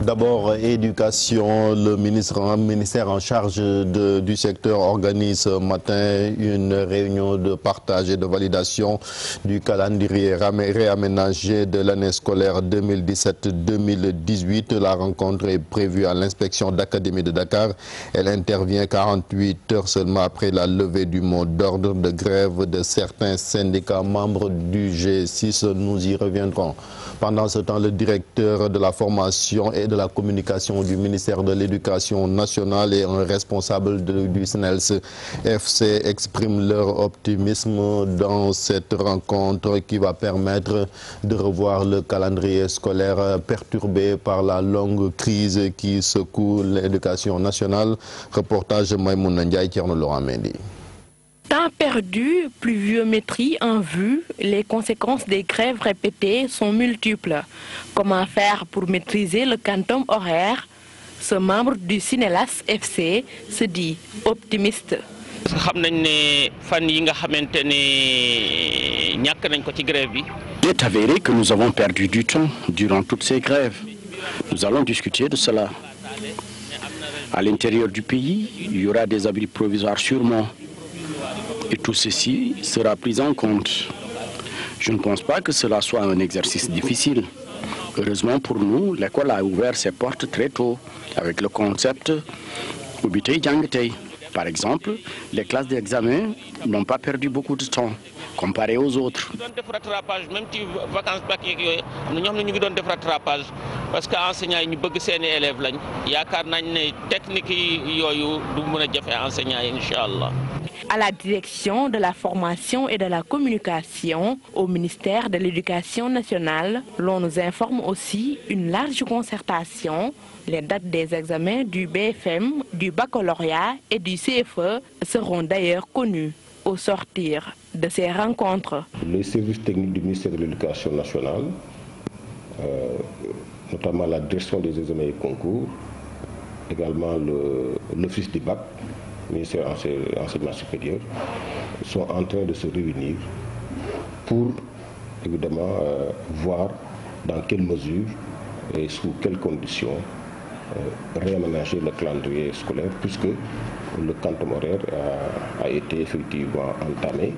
D'abord, éducation, le ministère en charge du secteur organise ce matin une réunion de partage et de validation du calendrier réaménagé de l'année scolaire 2017-2018. La rencontre est prévue à l'inspection d'Académie de Dakar. Elle intervient 48 heures seulement après la levée du mot d'ordre de grève de certains syndicats membres du G6. Nous y reviendrons. Pendant ce temps, le directeur de la formation et de la communication du ministère de l'Éducation nationale et un responsable du SNELS FC expriment leur optimisme dans cette rencontre qui va permettre de revoir le calendrier scolaire perturbé par la longue crise qui secoue l'éducation nationale. Reportage Maïmouna Ndiaye, Thierno Laurent Mendy. Temps perdu, pluviométrie en vue, les conséquences des grèves répétées sont multiples. Comment faire pour maîtriser le quantum horaire? Ce membre du SNELS FC se dit optimiste. Il est avéré que nous avons perdu du temps durant toutes ces grèves. Nous allons discuter de cela. À l'intérieur du pays, il y aura des abris provisoires sûrement. Et tout ceci sera pris en compte. Je ne pense pas que cela soit un exercice difficile. Heureusement pour nous, l'école a ouvert ses portes très tôt avec le concept Ubitei Djangetei. Par exemple, les classes d'examen n'ont pas perdu beaucoup de temps comparé aux autres. Parce que enseignants yi ñu bëgg seeni élèves lañ yaakaar nañ ne technique yooyu du mën a jafe enseignants yi inchallah. À la direction de la formation et de la communication au ministère de l'Éducation nationale, l'on nous informe aussi une large concertation. Les dates des examens du BFM, du baccalauréat et du CFE seront d'ailleurs connues au sortir de ces rencontres. Les services techniques du ministère de l'Éducation nationale, notamment la direction des examens et concours, également l'office du bac, ministère de l'enseignement supérieur, sont en train de se réunir pour évidemment voir dans quelle mesure et sous quelles conditions réaménager le calendrier scolaire, puisque le quantum horaire a été effectivement entamé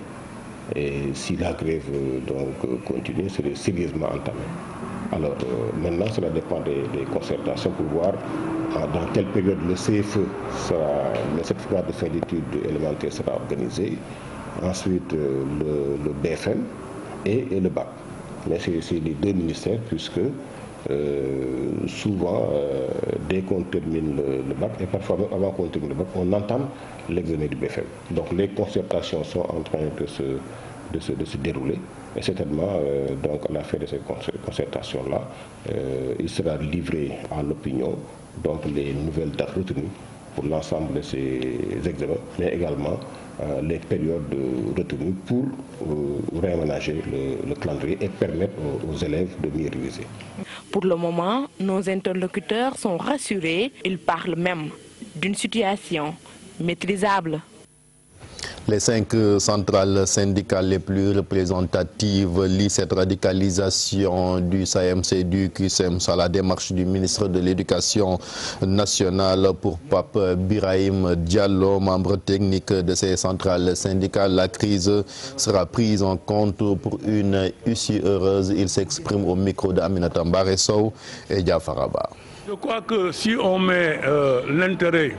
et si la grève donc continue, c'est sérieusement entamé. Alors maintenant, cela dépend des concertations pour voir dans quelle période le CFE, le certificat de fin d'études élémentaires sera organisé, ensuite le BFM et le BAC. Mais c'est les deux ministères puisque souvent, dès qu'on termine le bac, et parfois même avant qu'on termine le bac, on entame l'examen du BFM. Donc les concertations sont en train de se dérouler. Et certainement, donc, à la fin de ces concertations-là, il sera livré à l'opinion donc les nouvelles dates retenues pour l'ensemble de ces examens, mais également les périodes retenues pour réaménager le calendrier et permettre aux élèves de mieux réviser. Pour le moment, nos interlocuteurs sont rassurés. Ils parlent même d'une situation maîtrisable. Les 5 centrales syndicales les plus représentatives lient cette radicalisation du SAEMS du QSEMS à la démarche du ministre de l'Éducation nationale. Pour Pape Birahim Diallo, membre technique de ces centrales syndicales, la crise sera prise en compte pour une issue heureuse. Il s'exprime au micro d'Aminata Mbaresow et Diafaraba. Je crois que si on met l'intérêt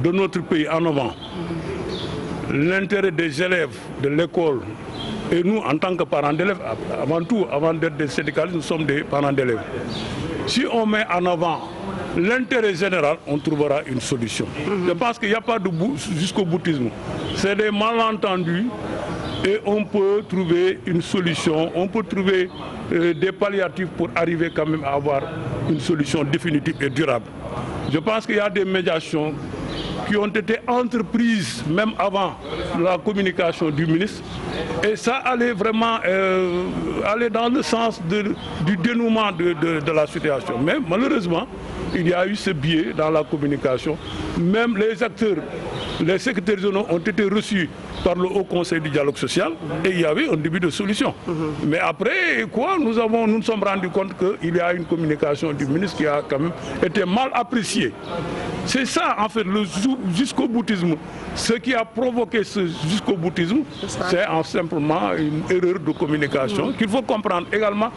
de notre pays en avant, l'intérêt des élèves de l'école et nous en tant que parents d'élèves, avant tout, avant d'être des syndicalistes, nous sommes des parents d'élèves. Si on met en avant l'intérêt général, on trouvera une solution. Je pense qu'il n'y a pas de jusqu'au boutisme. C'est des malentendus et on peut trouver une solution, on peut trouver des palliatifs pour arriver quand même à avoir une solution définitive et durable. Je pense qu'il y a des médiations qui ont été entreprises même avant la communication du ministre et ça allait vraiment aller dans le sens du dénouement de la situation. Mais malheureusement, il y a eu ce biais dans la communication. Même les acteurs les secrétaires régionaux ont été reçus par le Haut Conseil du dialogue social et il y avait un début de solution. Mais après, nous nous sommes rendus compte qu'il y a une communication du ministre qui a quand même été mal appréciée. C'est ça, en fait, le jusqu'au-boutisme. Ce qui a provoqué ce jusqu'au-boutisme, c'est simplement une erreur de communication qu'il faut comprendre également.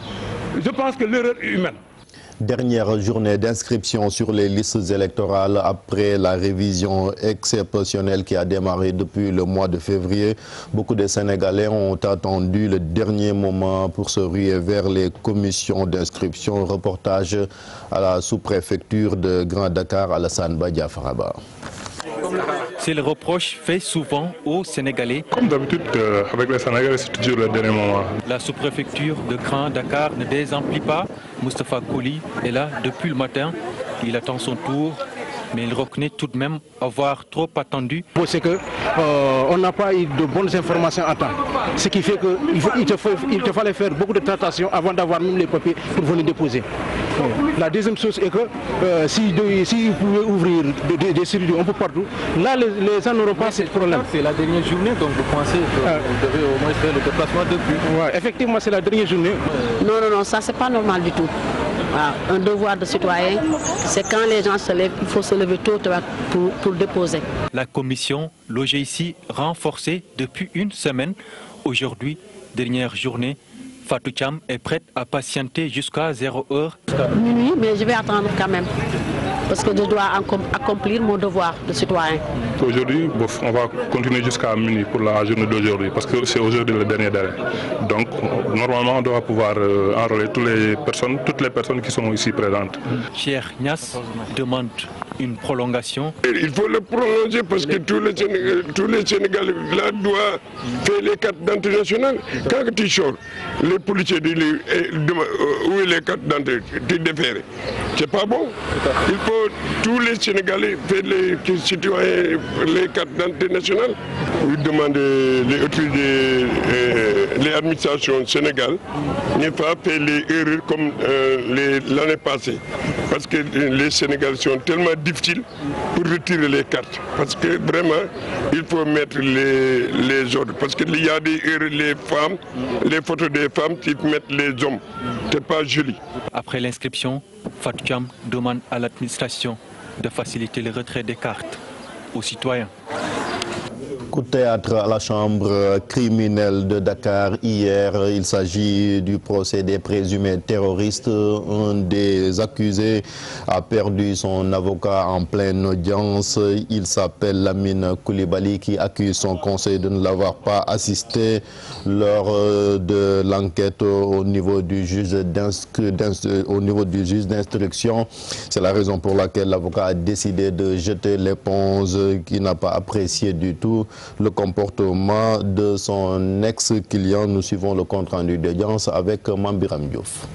Je pense que l'erreur est humaine. Dernière journée d'inscription sur les listes électorales après la révision exceptionnelle qui a démarré depuis le mois de février. Beaucoup de Sénégalais ont attendu le dernier moment pour se ruer vers les commissions d'inscription. Reportage à la sous-préfecture de Grand Dakar, Alassane Badia Faraba. C'est le reproche fait souvent aux Sénégalais. Comme d'habitude, avec les Sénégalais, c'est toujours le dernier moment. La sous-préfecture de Grand Dakar ne désemplit pas. Moustapha Koli est là depuis le matin. Il attend son tour, mais il reconnaît tout de même avoir trop attendu. C'est qu'on n'a pas eu de bonnes informations à temps. Ce qui fait qu'il te fallait faire beaucoup de tractations avant d'avoir même les papiers pour venir déposer. La deuxième chose est que si vous pouvez ouvrir des structures un peu partout, là les gens n'auront pas ce problème. C'est la dernière journée, donc vous pensez que vous devez au moins faire le déplacement depuis. Ouais, effectivement, c'est la dernière journée. Non, ça c'est pas normal du tout. Un devoir de citoyen, c'est quand les gens se lèvent, il faut se lever tôt pour déposer. La commission logée ici renforcée depuis une semaine. Aujourd'hui, dernière journée, Fatou Cham est prête à patienter jusqu'à 0 heure. Minuit, mais je vais attendre quand même, parce que je dois accomplir mon devoir de citoyen. Aujourd'hui, on va continuer jusqu'à minuit pour la journée d'aujourd'hui, parce que c'est aujourd'hui le dernier délai. Donc, normalement, on doit pouvoir enrôler toutes les personnes qui sont ici présentes. Cheikh Niass demande une prolongation. Il faut le prolonger parce que tous les Sénégalais là doivent faire les cartes d'identité nationale. Quand tu sors, les policiers disent où est les cartes d'identité, tu défères. C'est pas bon. Il faut tous les Sénégalais faire les citoyens les cartes d'identité nationale. Oui, demander les autorités, les administrations sénégales ne pas faire les erreurs comme l'année passée. Parce que les Sénégalais sont tellement difficiles pour retirer les cartes. Parce que vraiment, il faut mettre les ordres. Parce qu'il y a des erreurs, les photos des femmes qui mettent les hommes. C'est pas joli. Après l'inscription, Fatou Cham demande à l'administration de faciliter le retrait des cartes aux citoyens. Coup de théâtre à la chambre criminelle de Dakar hier. Il s'agit du procès des présumés terroristes. Un des accusés a perdu son avocat en pleine audience. Il s'appelle Lamine Koulibaly qui accuse son conseil de ne l'avoir pas assisté lors de l'enquête au niveau du juge d'instruction. C'est la raison pour laquelle l'avocat a décidé de jeter l'éponge qu'il n'a pas apprécié du tout le comportement de son ex-client. Nous suivons le compte-rendu d'audience avec Mambiram Diouf.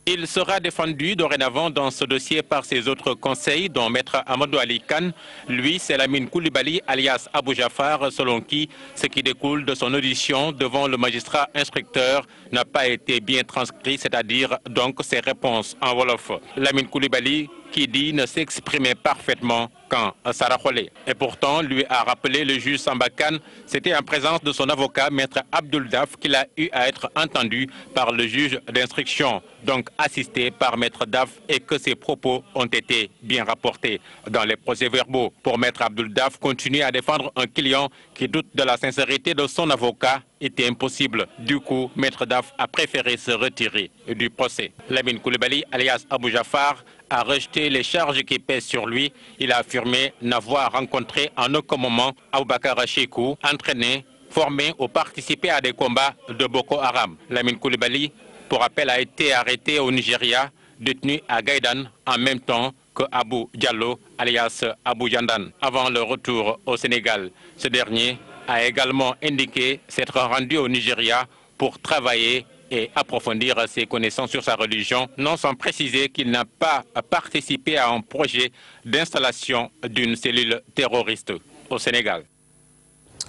Il sera défendu dorénavant dans ce dossier par ses autres conseils, dont Maître Amadou Ali Khan. Lui, c'est Lamine Koulibaly, alias Abou Jafar, selon qui ce qui découle de son audition devant le magistrat inspecteur n'a pas été bien transcrit, c'est-à-dire donc ses réponses en wolof. Lamine Koulibaly, qui dit ne s'exprimer parfaitement qu'en Sarakhole. Et pourtant, lui a rappelé le juge Samba Khan, c'était en présence de son avocat, Maître Abdoul Daf, qu'il a eu à être entendu par le juge d'instruction, donc assisté par Maître Daf, et que ses propos ont été bien rapportés dans les procès-verbaux. Pour Maître Abdoul Daf, continuer à défendre un client qui doute de la sincérité de son avocat était impossible. Du coup, Maître Daf a préféré se retirer du procès. Lamine Koulibaly, alias Abou Jafar, a rejeté les charges qui pèsent sur lui. Il a affirmé n'avoir rencontré en aucun moment Aboubakar Chekou, entraîné, formé ou participé à des combats de Boko Haram. Lamine Koulibaly, pour rappel, a été arrêté au Nigeria, détenu à Gaïdan en même temps que Abou Diallo, alias Abou Jandan, avant le retour au Sénégal. Ce dernier a également indiqué s'être rendu au Nigeria pour travailler et approfondir ses connaissances sur sa religion, non sans préciser qu'il n'a pas participé à un projet d'installation d'une cellule terroriste au Sénégal.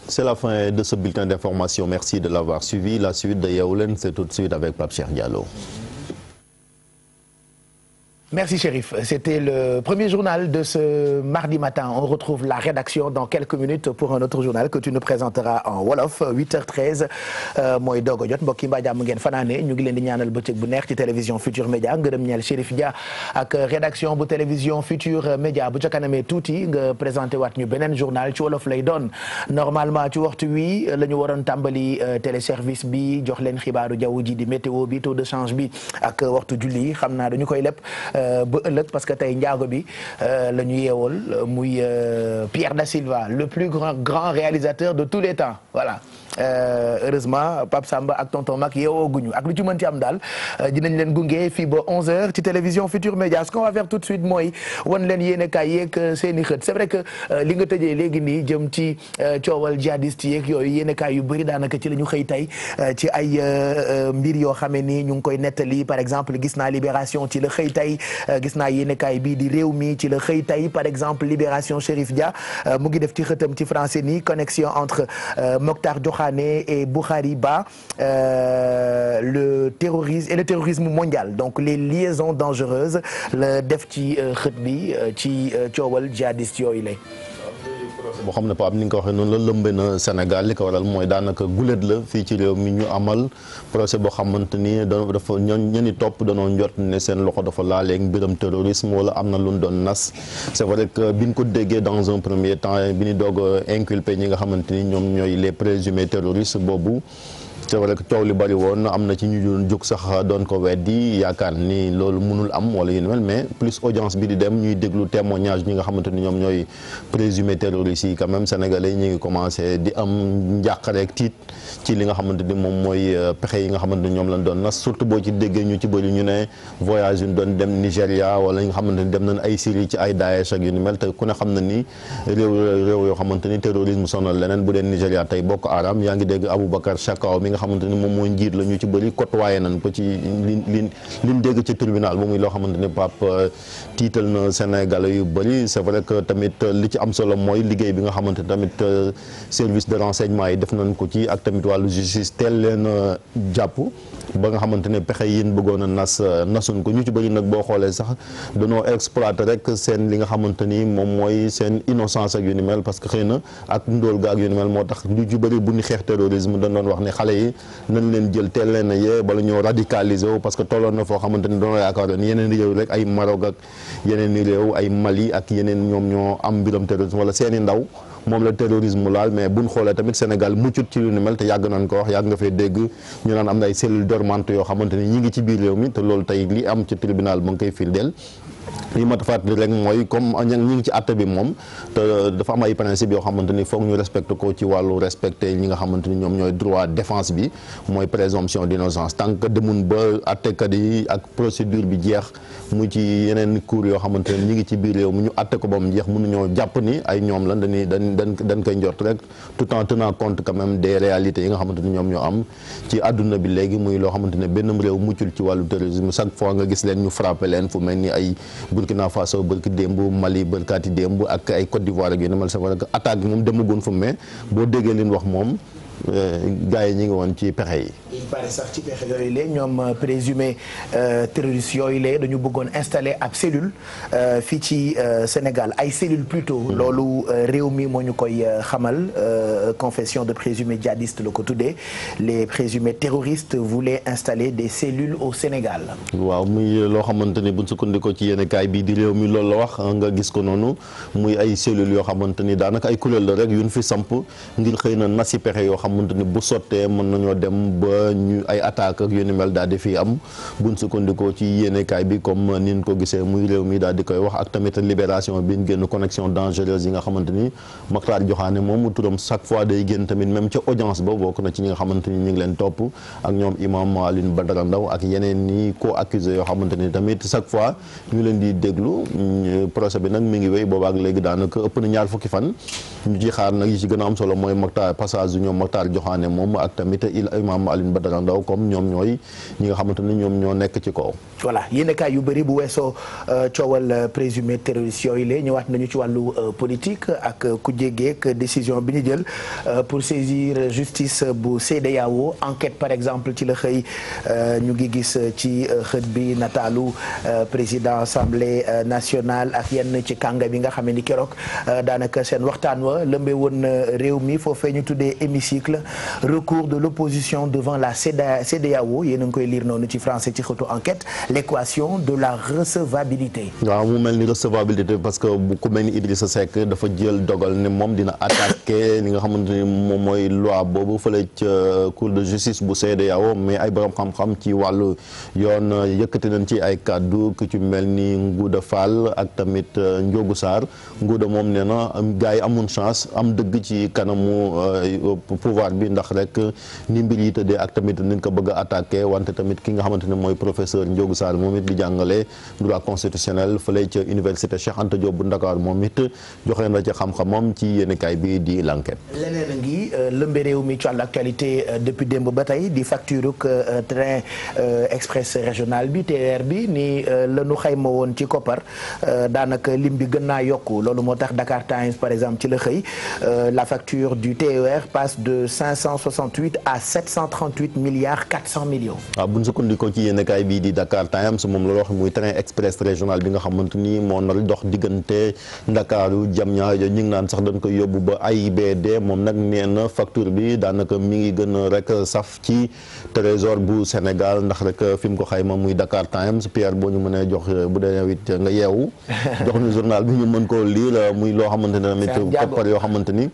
C'est la fin de ce bulletin d'information. Merci de l'avoir suivi. La suite de Yaoulen, c'est tout de suite avec Pape Cheikh Diallo. Merci Chérif. C'était le premier journal de ce mardi matin. On retrouve la rédaction dans quelques minutes pour un autre journal que tu nous présenteras en wolof 8h13 mooy doog a jot mbokk yi mbaa jàmm ngeen fanaane ñu ngi leen di ñaanal bëccëg bu neex ci télévision Futur Média ngërëm ñeel Chérif Dia ak rédaction bu télévision Futur Média bu ca kanamee tuuti nga présenté waat ñu beneen journal ci wolof lay doon normalement ci waxtu wi la ñu waroon tàmbali téléservice bi jox leen xibaaru jaww ji di météo bi taux de change bi ak waxtu julli xam naa dañu koy lépp ba ëllëg parce que tey njaago bi la ñu yeewool muy Pierre Da Silva le plus grand réalisateur de tous les temps voilà heureusement Pape Samba ak tonton Mac yeewoo guñu ak lu ci mën ci am daal dinañ leen gunge fii ba 11h ci télévision Futur Média ce qu'on va faire tout de suite mooy wan leen yéene kaay yeeg seen i xët c'est vrai que li nga tëjee léegi nii jëm ci coowal djihadiste yeeg yooyu yéene kaay yu bëri daanaka ci la ñu xëy tey ci ay mbir yoo xamee ni ñu ngi koy nettali par exemple gis naa Libération ci la xëy tey gis naa yéenekaay bii di réew mi ci la xëy tey par exemple Libération Chérif Dia mu ngi def ci xëtam ci français ni connexion entre Mokhtar Diokhane et Boukhari Ba le terrorisme mondial donc les liaisons dangereuses la def ci xët bi ci coowal djihadiste yooyu lay boo xam ne Pape ni nga ko waxee noonu la lëmbe na Sénégal li ko waral mooy daanaka gulet la fii ci réew mi ñu amal procès boo xamante ni dafa ñeni topp danoo njot ne seen loxo dafa laaleeg mbiram terrorisme wala am na lu ñu doon nas c'est vrai que bi ñu ko déggee dans un premier temps bi ñu doog a inculpé ñi nga xamante ni ñoom ñooy les présumés terroristes boobu c'est vrai que coow li bari woon am na ci ñu doon jóg sax doon ko weddi yaakaar ni loolu mënul am wala yu ni mel mais plus audience bi di dem ñuy déglu témoignage ñi nga xamante ni ñoom ñooy présumé terroristes yi quand même sénégalais ñi ngi commencé di am njàqare ak tiit ci li nga xamante ni moom mooy pexe yi nga xamante ni ñoom lañ doon nas surtout boo ci déggee ñu ci bëri ñu ne voyage yu doon dem Nigéria wala ñi nga xamante ni dem nañ ay Syrie ci ay Daesh ak yu ni mel te ku ne xam na ni réew yoo xamante ni terrorisme sonal leneen bu dee Nigéria tey Boko Haram yaa ngi dégg Aboubacar Shakau mi nga xamante ni moom mooy njiit la ñu ci bëri côtoyé nañ ko ci liñ dégg ci tribunal ba muy loo xamante ni Pape tiital na Sénégalais yu bëri c'est vrai que tamit li ci am solo mooy liggéey bi nga xamante ni tamit service de renseignement yi def nañ ko ci ak tamit wàllu justice teel leen jàpp ba nga xamante ne pexe yi bëggoon a nasuñ ko ñu ci bëri nag boo xoolee sax dañoo exploiter rek seen li nga xamante ni moom mooy seen innocence ak yu ni mel parce que xëy na ak ndóol ga ak yu ni mel moo tax lu ci bëri bu ñu xeex terrorisme dañ doon wax ne xale yi nañ leen jël teel leen a yee bala ñoo radicaliser wu parce que tolloon na foo xamante ni dañoo yaakaaroon yeneen réew rek ay Maroc ak yeneen réew ay Mali ak yeneen ñoom ñoo am mbiram terrorisme wala seeni ndaw moom la terrorisme laal mais buñ xoolee tamit Sénégal muccut ci lu ni mel te yàgg nañ ko wax yàgg nga fay dégg ñu naan am na ay cellules dormantes yoo xamante ni ñi ngi ci biir réew mi te loolu tey li am ci tribunal ba nga koy firndeel li ma fàttali rek mooy comme ñi ngi ci àtte bi moom te dafa am ay principe yoo xamante ni foog ñu respecté ko ci wàllu respecté ñi nga xamante ni ñoom ñooy droit défense bi mooy présomption d'innocence tant que demun ba àttekat yi ak procédure bi jeex mu ci yeneen cours yoo xamante ni ñi ngi ci biir réew mu ñu àtte ko ba mu jeex mënuñoo jàpp ni ay ñoom lan dañ koy njort rek tout en tenant compte quand même des réalités yi nga xamante ni ñoom ñoo am ci àdduna bi léegi muy loo xamante ne benn réew muccul ci wàllu terrorisme chaque fois nga gis leen ñu frappé leen fu mel ni ay Burkina Faso bërki démb Mali bërkaati démb ak ay Côte d'Ivoire ak yu ne mal c'est vrai que attaque bi moom demagoon fu mais boo déggee leen wax moom gars yi ñi ngi woon ci pexe yi. il paraît sax ci pexe yooyu la ñoom présumé terroristes yooyu la dañu bëggoon installer ab cellule fii ci Sénégal ay cellules plutôt. loolu réew mi moo ñu koy xamal confession de présumés djihadistes la ko tuddee les présumés terroristes voulaient installer des cellules au Sénégal. waaw muy loo xamante ni buñ sukkandikoo ci yenn kaay bii di réew mi loolu la wax nga gis ko noonu muy ay cellules yoo xamante ni daanaka ay kuréel la rek yuñ fi samp ngir xëy na nasi pexe yoo xamante ni bu sottee mën nañoo dem ba ñu ay attaque ak yu ni mel daal di fi am buñ sukkandikoo ci yéenekaay bi comme nin ko gisee muy réew mi daal di koy wax ak tamit libération bi ñu génn connexion dangereuse yi nga xamante ni Mokhtar Diokhane moom turam chaque fois day génn tamit même ca audience ba bokk na ci ñi nga xamante ni ñu ngi leen topp ak ñoom imam Alioune Badara Ndaw ak yeneen ñi co-accusé yoo xamante ni tamit chaque fois ñu leen di déglu procès bi nag mi ngi wéy boobaak léegi daanaka ëpp na 2 fukki fan ñu ci xaar nag yi ci gën a am solo mooy Mokhtar passage ñoom Mokhtar Diokhane moom ak tamit imam Alioune Badara Badara Ndaw comme ñoom ñooy ñi nga xamante ni ñoom ñoo nekk ci kaw. voilà yéenekaay yu bëri bu weesoo coowal présumé terroriste yooyu la ñëwaat nañu ci wàllu politique ak ku jégeek décision bi ñu jël pour saisir justice bu CEDEAO enquête par exemple ci la xëy ñu ngi gis ci xët bi nataalu président assemblée nationale ak yenn ci kànga bi nga xam ni keroog daanaka seen waxtaan wa lëmbee woon réew mi foofee ñu tuddee hémicycle recours de l'opposition devant la CEDEAO yéen a ngi koy lire noonu ci français ci xëtu enquête l'équation de la recevabilité. waaw mu mel ni recevabilité parce que bu ku mel ni Idrissa Seck dafa jël dogal ne moom dina attaquer li nga xamante ni moom mooy loi boobu fële ca cour de justice bu CEDEAO mais ay borom xam-xam ci wàllu yoon yëkkati nañ ci ay kàddu ku ci mel ni Ngouda Fall ak tamit Ndiogou Sarr Ngouda moom nee na gars yi amun chance am dëgg ci kanamu pouvoir bi ndax rek ni mbir yi tëddee ak tamit niñ ko bëgg a attaquer wante tamit ki nga xamante ne mooy professeur Ndiogou Sarr moom it di jàngale droit constitutionnel fële ca université Cheikh Anta Diop bu Ndakaar moom it joxe na ci xam-xamam ci yéenekaay bi di l'enquête. leneen a ngi lëmbe réew mi ci wàllu actualité depuis démb ba tey di facture train express régional bi TER bi ni la ñu xayma woon ci koppar daanaka lim bi gën naa yokku loolu moo tax Dakar Times par exemple ci la xëy la facture du TER passe de 568 à 738 milliards 400 millions. waaw bu ñu sukkandikoo ci yéenekaay bi di Dakar Times moom la wax muy train express régional bi nga xamante ni moo nar dox diggante Ndakaaru Diamniadio ñu ngi naan sax dañ koy yóbbu ba AIBD moom nag nee na facture bi daanaka mi ngi gën a rek saf ci trésor bu Sénégal ndax rek fi mu ko xayma muy Dakar Times Pierre boo ñu mënee jox bu dee it nga yeewu jox ñu journal bi ñu mën koo lire muy loo xamante ne tamit koppar yoo xamante ni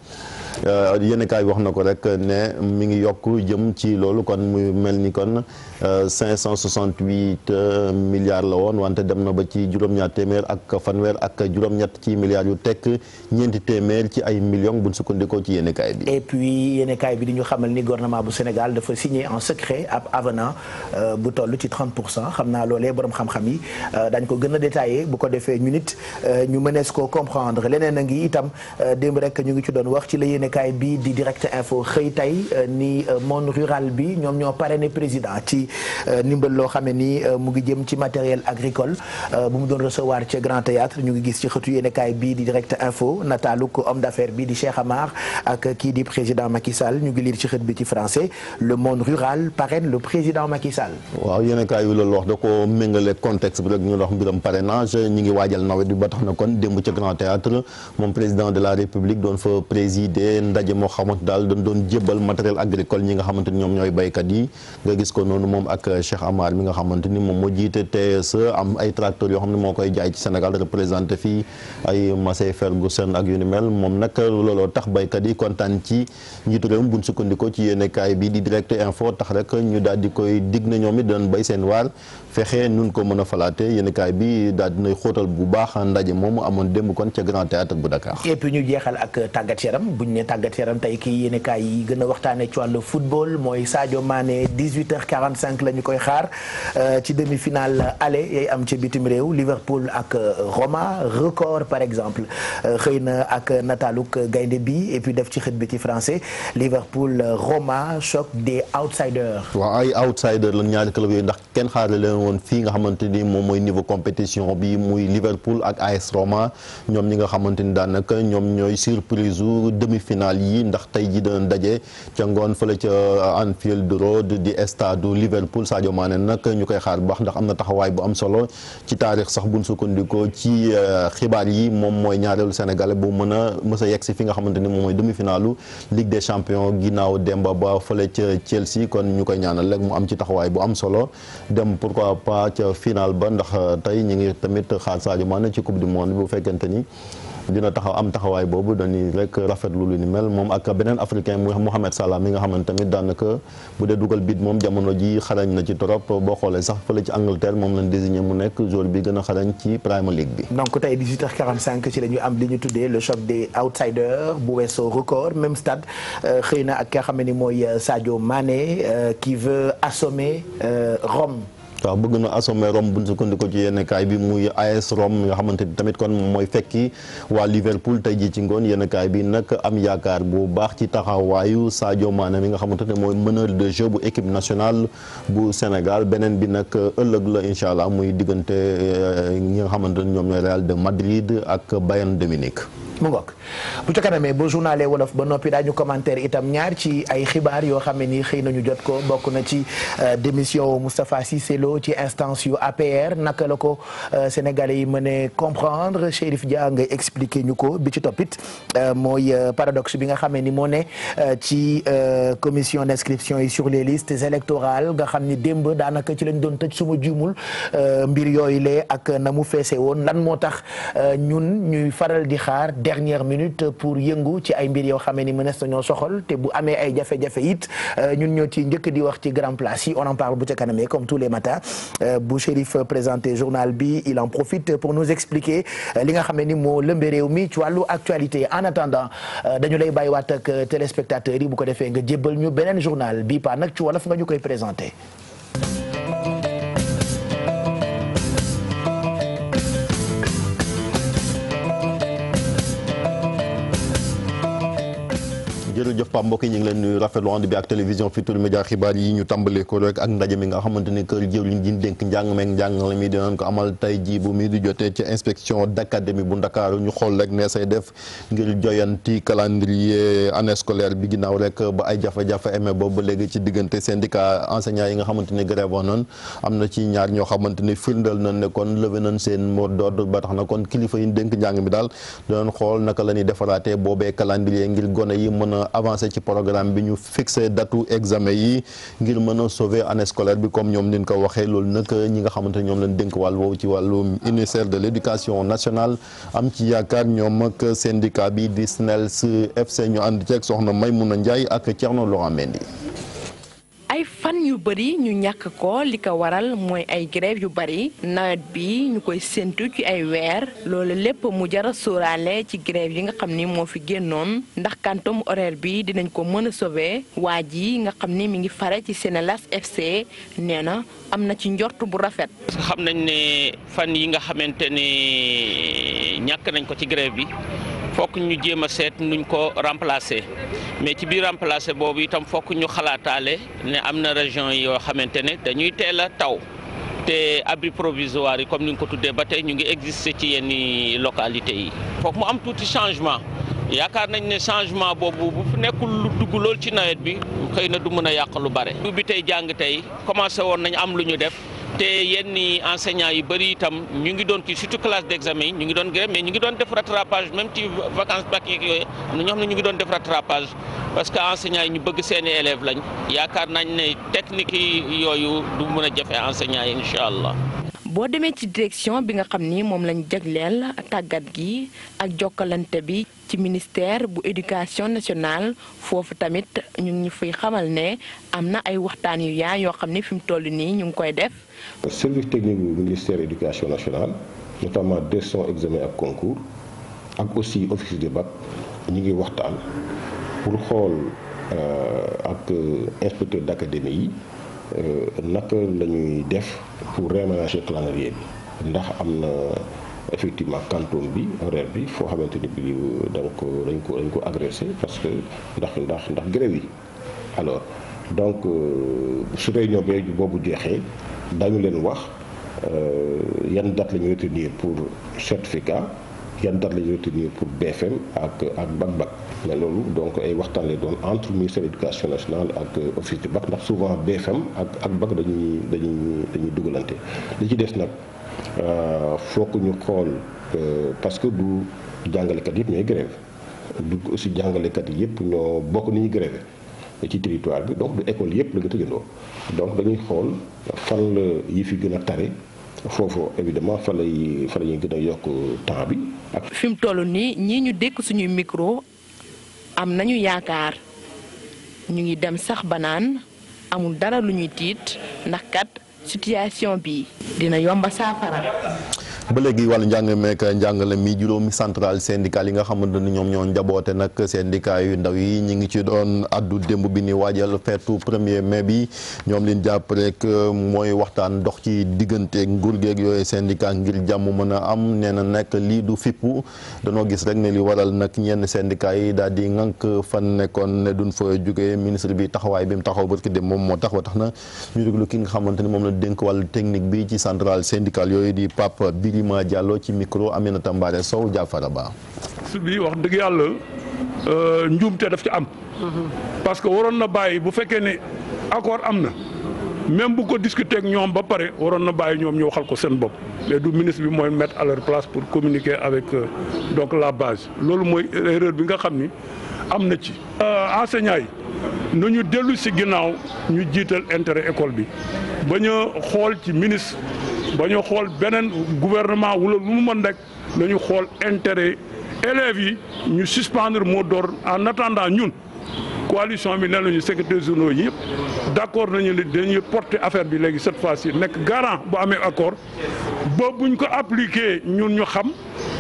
yéenekaay wax na ko rek ne mi ngi yokk jëm ci loolu kon muy mel ni kon 568 milliards la woon wante dem na ba ci juróom-ñaar téeméer ak fanweer ak juróom-ñett ci milliards yu tekk ñeenti téeméer ci ay millions buñ sukkandikoo ci yéenekaay bi. et puis yéenekaay bi di ñu xamal ni gouvernement bu Sénégal dafa signé en secret ab avenant bu toll ci 30% xam naa loolee borom xam-xam yi dañ ko gën a détaillé bu ko defee ñu nit ñu mënees koo comprendre leneen a ngi itam démb rek ñu ngi ci doon wax ci la yéenekaay bi di direct info xëy tey ni monde rural bi ñoom ñoo parrainé président ci ndimbal loo xam ne ni mu ngi jëm ci matériel agricole bu mu doon recevoir ci Grand Théâtre ñu ngi gis ci xëtu yéenekaay bii di direct info nataalu ko homme d'affaires bi di Cheikh Amar ak kii di président Macky Sall ñu ngi lire ci xët bi ci français le monde rural parraine le président Macky Sall. waaw yéenekaay bi loolu wax da ko méngale contexte bi rek ñu wax mbiram parrainage ñi ngi waajal nawet bi ba tax na kon démb ci Grand Théâtre moom président de la République doon fa présider ndaje moo xamante daal doon jébbal matériel agricole ñi nga xamante ni ñoom ñooy baykat yi nga gis ko noonu moom ak Cheikh Amar mi nga xamante ni moom moo jiite TSE am ay tracteurs yoo xam ne moo koy jaay ci Sénégal représenté fii ay Massey Ferguson ak yu ni mel moom nag looloo tax baykat yi kontaan ci njiitu réew mi buñ sukkandikoo ci yéenekaay bi di direct info tax rek ñu daal di koy dig na ñoom it doon bay seen waar fexe nun ko mën a falaate yéenekaay bi daal dinay xóotal bu baax ndaje moomu amoon démb kon ca Grand Théâtre bu Dakar. et puis ñu jeexal ak tàggat yaram buñ ne tàggat yaram tey kii yéenekaay yi gën a waxtaanee ci wàllu football mooy Sadio Mané 18h45 la ñu koy xaar ci demi-finale aller yay am ci bitim réew Liverpool ak Roma record par exemple xëy na ak nataaluk gaynde bi et puis def ci xët bi ci français Liverpool Roma choc des outsiders. waaw ay outsiders la ñaari club yooyu ndax kenn xaarale leen woon fii nga xamante ni moom mooy niveau compétition bi muy Liverpool ak AS Roma ñoom ñi nga xamante ni daanaka ñoom ñooy surprise u demi-finale yi ndax tey ji dana daje ca ngoon fële ca Anfield Road di stade Liverpool Sadio Mané nag ñu koy xaar bu baax ndax am na taxawaay bu am solo ci taarix sax buñ sukkandikoo ci xibaar yi moom mooy ñaareelu Sénégalais bu mës a yegg si fi nga xamante ni moom mooy demi-finalu Ligue des Champions ginnaaw Demba Ba fële ca Chelsea kon ñu koy ñaanal rek mu am ci taxawaay bu am solo dem pourquoi pas ca final ba ndax tey ñu ngi tamit xaar Sadio Mané ci coupe du monde bu fekkente ni dina taxaw am taxawaay boobu dañuy rek rafetlu lu ni mel moom ak beneen africain muy Mohamed Salah mi nga xamante tamit daanaka bu dee dugal bit moom jamono ji xarañ na ci trop boo xoolee sax fële ci Angleterre moom lañ désigné mu nekk joueur bi gën a xarañ ci Premier League bi. donc tey 18h45 ci la ñu am li ñu tuddee le choc des outsiders bu weesoo record même stade xëy na ak ki nga xam ne ni mooy Sadio Mané qui veut assommer Rome. waaw bëgg na assommé Rome bu ñu sukkandikoo ci yenn kaay bi muy AS Rome nga xamante ni tamit kon mooy fekki waa Liverpool tey jii ci ngoon yenn kaay bi nag am yaakaar bu baax ci taxawaayu Sadio Mané mi nga xamante ne mooy meneur de jeu bu équipe nationale bu Sénégal beneen bi nag ëllëg la incha allah muy diggante ñi nga xamante ne ñoom ñooy Real de Madrid ak Bayern de Munich. mu ngoog bu ca kanamee ba journal wolof ba noppi daañu commentaire itam ñaar ci ay xibaar yoo xam ne ni xëy nañu jot ko bokk na ci démission Moustapha Cissé Lo ci instance yu APR naka la ko sénégalais yi mën a comprendre Chérif Dia ngay expliquer ñu ko bi ci toppit mooy paradoxe bi nga xam ne ni moo ne ci commission d'inscription yi sur les listes électorales nga xam ni démb daanaka ci lañ doon tëj suma juumul mbir yooyu lee ak na mu feese woon lan moo tax ñun ñuy faral di xaar dernière minute pour yëngu ci ay mbir yoo xamee ni mënees nañoo soxal te bu amee ay jafe-jafe it ñun ñoo ci njëkk di wax ci grand place yi on en parle bu ca kanamee comme tous les matins bu Chérif présenté journal bi il en profite pour nous expliquer li nga xamee ni moo lëmbe réew mi ci wàllu actualité en attendant dañu lay bàyyiwaat ak téléspectateurs yi bu ko defee nga jébbal ñu beneen journal bii pa nag ci wolof nga ñu koy présenté. jërëjëf Pape mbokk yi ñu ngi leen nuyu rafetlu ànd bi ak télévision Futurs Médias xibaar yi ñu tàmbalee ko rek ak ndaje mi nga xamante ni kër jëwriñ ji dénk njàng meek njàngale mi dinañ ko amal tey jii bu mi di jotee ci inspection d'académie bu Ndakaaru ñu xool rek ne say def ngir joyanti calendrier année scolaire bi ginnaaw rek ba ay jafe-jafe amee boobu ba léegi ci diggante syndicat enseignants yi nga xamante ni grève noonu am na ci ñaar ñoo xamante ni firndeel nañ ne kon levé nañ seen mot d'ordre ba tax na kon kilifa yi dénk njàng mi daal dinañ xool naka la ñuy defaraatee boobee calendrier ngir gone yi mën a avancé ci programme bi ñu fixé datu examen yi ngir mën a sauver année scolaire bi comme ñoom nin ko waxee loolu nag ñi nga xamante ne ñoom lañ dénk wàll woowu ci wàllu ministère de l'éducation nationale am ci yaakaar ñoom ak syndicat bi di SNELS FC ñu ànd ceeg soxna Maymouna Ndiaye ak Thierno Laurent Mendy. ay fan yu bëri ñu ñàkk ko li ko waral mooy ay grève yu bëri nawet bi ñu koy séntu ci ay weer loolu lépp mu jara sóoraale ci grève yi nga xam ni moo fi génnoon ndax quantum horaire bi dinañ ko mën a sauver waa ji nga xam ni mi ngi fare ci SNELS FC nee na am na ci njort bu rafet. parce que xam nañ ne fan yi nga xamante ne ñàkk nañ ko ci grève bi fokk ñu jéem a seet nuñ ko remplacer mais ci biir remplacer boobu itam fokk ñu xalaataale ne am na région yoo xamante ne dañuy teel a taw te abri provisoire yi comme ni nga ko tuddee ba tey ñu ngi exister ci yenn localités yi. fokk mu am tuuti changement yaakaar nañ ne changement boobu bu fi nekkul lu dugg lool ci nawet bi xëy na du mën a yàq lu bare. bi tey jàng tey commencé woon nañ am lu ñu def. te yenn enseignants yu bëri itam ñu ngi doon kii surtout classe d'examen yi ñu ngi doon grève mais ñu ngi doon def rattrapage même ci vacances bac yeeg yooyu am na ñoo xam ne ñu ngi doon def rattrapage parce que enseignants yi ñu bëgg seeni élèves lañ yaakaar nañ ne technique yi yooyu du mën a jafe enseignants yi incha allah. boo demee ci direction bi nga xam ni moom lañ jagleel tàggat gi ak jokkalante bi ci ministère bu éducation nationale foofu tamit ñu ngi fiy xamal ne am na ay waxtaan yu yaa yoo xam ne fi mu toll nii ñu ngi koy def. service technique bu ministère éducation nationale notamment direction examen ak concours ak aussi office de bac ñu ngi waxtaan pour xool ak inspecteur d'académie yi naka la ñuy def pour réaménager calendrier bi ndax am na effectivement quantum bi horaire bi foo xamante ni bi donc dañ ko agressé parce que ndax grève yi alors donc su réunion boobu jeexee dañu leen wax yan date la ñu retenir pour certificat yan date la ñu retenir pour BFM ak bac mais loolu donc ay waxtaan lay doon entre ministère de l'éducation nationale ak office du bac ndax souvent BFM ak bac dañuy dugalante li ci des nag fokk ñu xool parce que du jàngalekat yëpp ñooy grève du aussi jàngalekat yëpp ñoo bokk ni ñuy grève ci territoire bi donc du école yëpp la nga tëjandoo donc dañuy xool fan la yi fi gën a tare foofu évidemment fa la ñuy gën a yokk temps bi. fi mu toll nii ñii ñu dékk suñuy micro am nañu yaakaar ñu ngi dem sax banaan amul dara lu ñuy tiit ndax kat situation bi dina yomba saafara. ba léegi wàllu njàng meek njàngale mi juróomi centrale syndicale yi nga xamante ni ñoom ñoo njaboote nag syndicat yu ndaw yi ñi ngi ci doon addu démb bi ni waajal feetu 1er mai bi ñoom liñ jàpp rek mooy waxtaan dox ci digganteeg nguur geeg yooyu syndicat ngir jàmm mën a am nee na nekk lii du fippu danoo gis rek ne li waral nag ñenn syndicat yi daal di ŋànk fan nekkoon ne duñ fa jógee ministre bi taxawaay bi mu taxaw barki dem moom moo tax ba tax na ñu déglu ki nga xamante ni moom la dénk wàllu technique bi ci centrale syndicale yooyu di Pape Birima Diallo ci micro Aminata Mbare Sow Jaafara Ba. bi wax dëgg yàlla njuumte daf ci am. parce que waroon na bàyyi bu fekkee ne accord am na même bu ko discuter ak ñoom ba pare waroon na bàyyi ñoom ñu waxal ko seen bopp mais du ministre bi mooy mettre à leur place pour communiquer avec donc la base loolu mooy erreur bi nga xam ni am na ci. enseignants yi nañu dellu si ginnaaw ñu jiital intérêt école bi bañ a xool ci ministre bañ a xool beneen gouvernement wala lu mu mën rek nañu xool intérêt élèves yi ñu suspendre mot d'ordre en attendant ñun coalition bi nee nañu secrétaire journaux yi yëpp d'accord nañu ne dañuy porter affaire bi léegi cette fois-ci nekk garant bu amee accord ba buñ ko appliqué ñun ñu xam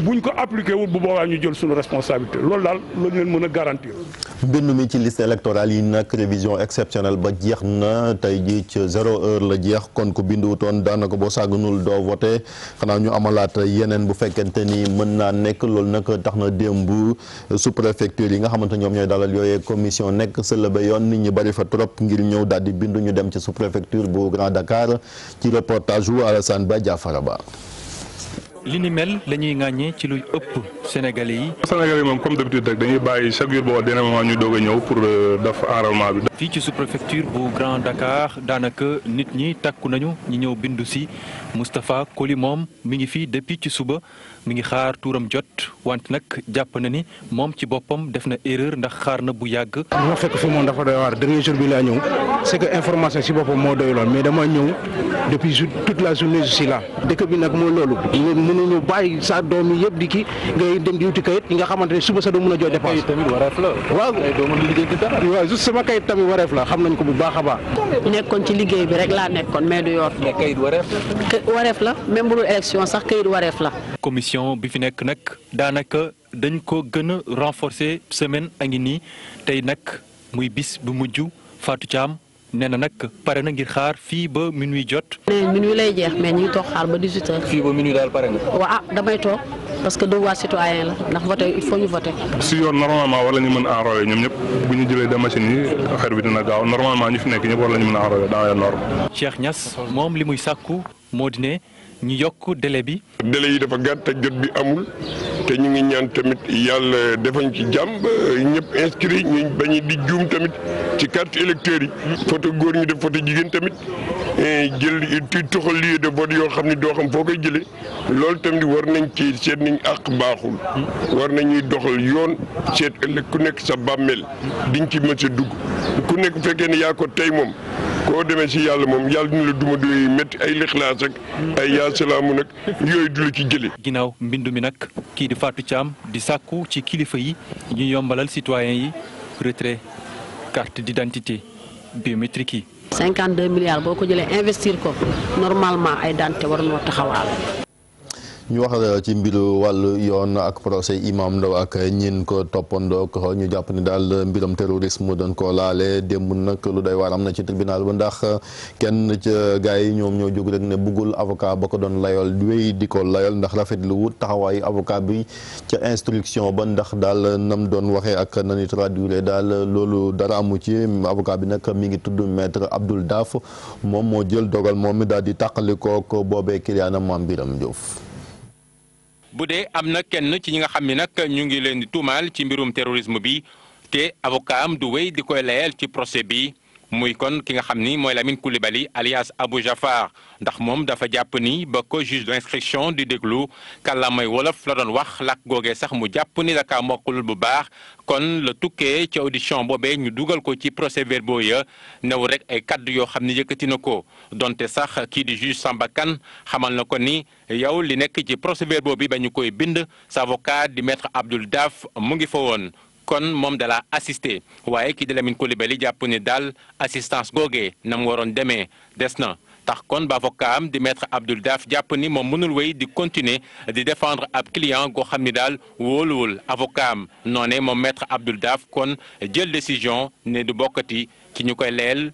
buñ ko appliqué wul bu boobaa ñu jël suñu responsabilité loolu daal la ñu leen mën a garantir. mbind mi ci liste électorale yi nag révision exceptionnelle ba jeex na tey jii ci 0 heure la jeex kon ku binduwutoon daanaka boo sàgganul doo voté xanaa ñu amalaat yeneen bu fekkente ni mën naa nekk loolu nag tax na démb sous préfecture yi nga xamante ñoom ñooy dalal yooyee commission nekk sëlëbe yoon nit ñi bari fa trop ngir ñëw daal di bindu ñu dem ci sous préfecture bu Grand Dakar ci reportage wu Alassane Ba Diafara Ba. li ni mel la ñuy ŋàññee ci luy ëpp Sénégalais yi. Sénégalais yi moom comme d'habitude rek dañuy bàyyi chaque jour boo dina moment ñu doog a ñëw pour def enrôlement bi. fii ci sous-préfecture bu Grand Dakar daanaka nit ñi takku nañu ñi ñëw bindu si Moustapha Koli moom mi ngi fii depuis ci suba mi ngi xaar tuuram jot wante nag jàpp na ni moom ci boppam def na erreur ndax xaar na bu yàgg. ma fekk fi moom dafa doy waar dernier jour bi laa ñëw c'est que information si boppam moo doy lool mais dama ñëw depuis toute la journée je suis là dëkk bi nag mooy loolu. mënuñu bàyyi sa doom yi yëpp di kii ngay dem di wuti kayit yi nga xamante ne suba sa doo mën a jox dépense. tamit wareef la. waaw juste sama kayit tamit wareef la xam nañ ko bu baax a baax. nekkoon ci liggéey bi rek laa nekkoon mais du yor. mais kayit wareef. wareef la même bu dul élection sax kayit wareef la. commission bi fi nekk nag daanaka dañ ko gën a renforcer semaine a ngi nii tey nag muy bis bu mujj Fatou Thiam nee na nag pare na ngir xaar fii ba minuit jot. nee minuit lay jeex mais ñu ngi toog xaar ba 18h. fii ba minuit daal pare na. waaw damay toog parce que devoir citoyen la ndax voter il faut ñu voter. si yoon normalement war la ñu mën a enrôler ñoom ñëpp bu ñu jëlee des machines yi affaire bi dina gaaw normalement ñu fi nekk ñëpp war la ñu mën a enrôler dans les normes. Cheikh Niass moom li muy sàkku moo di ne ñu yokk délai bi. délai yi dafa gàtt te jot bi amul te ñu ngi ñaan tamit yàlla defañ ci jàmm ñëpp inscrit ñu bañ di juum tamit ci carte électeur yi. photo góor ñu def photo jigéen tamit jël ti toxal lieu de vote yoo xam ne doo xam foo koy jëlee loolu tamit war nañ ci seet nañ àq baaxul. war nañuy doxal yoon seet ëllëg ku nekk sa bàmmeel diñ ci mës a dugg ku nekk bu fekkee ne yaa ko tey moom. koo demee si yàlla moom yàlla dina la duma doy métti ay lixlaas ak ay yaa salaamu nag yooyu du la ci jëlee. ginnaaw mbindu mi nag kii di Fatou Thiam di sàkku ci kilifa yi ñu yombalal citoyen yi retrait carte d'identité biométrique yi. 52 milliards boo ko jëlee investir ko normalement ay dante war noo taxawaal. ñu wax ci mbiru wàllu yoon ak procès Imam Ndao ak ñin ko toppandoo ko ñu jàpp ni daal mbiram terrorisme doon ko laale démb nag lu doy waar am na ci tribunal ba ndax kenn ca gars yi ñoom ñoo jóg rek ne buggul avocat ba ko doon layool wéy di ko layool ndax rafetlu wut taxawaayu avocat bi ca instruction ba ndax daal nam doon waxee ak nani traduire daal loolu dara amu ci avocat bi nag mi ngi tudd maître Abdoul Daf moom moo jël dogal moom mi daal di tàqalikoo ko boobee kiliyaanam Mame Biram Diouf. bu dee am na kenn ci ñi nga xam ne nag ñu ngi leen di tuumaal ci mbirum terrorisme bi te avocat am du wéy di koy layal ci procès bi muy kon ki nga xam ni mooy Lamine Coulibaly alias Abou Jafar ndax moom dafa jàpp ni ba ko juge d'instruction di déglu kàllaamay wolof la doon wax làkk googee sax mu jàpp ni daka mokkul bu baax kon la tukkee ci audition boobee ñu dugal ko ci procès verbaux ya new rek ay kaddu yoo xam ni yëkkati na ko donte sax kii di juge Samba Kane xamal na ko ni yow li nekk ci procès verbaux bi ba ñu koy bind sa avocat di maître Abdoul Daf mu ngi fa woon kon moom dala assisté waaye kii di Lamine Coulibaly jàpp ni daal assistance googee na mu waroon demee des na tax kon ba avocat am di maître Abdoul Daf jàpp ni moom mënul wéy di continuer di défendre ab client goo xam ni daal wóoluwul avocat am noonee moom maître Abdoul Daf kon jël décision ne du bokkati ci ñu koy leel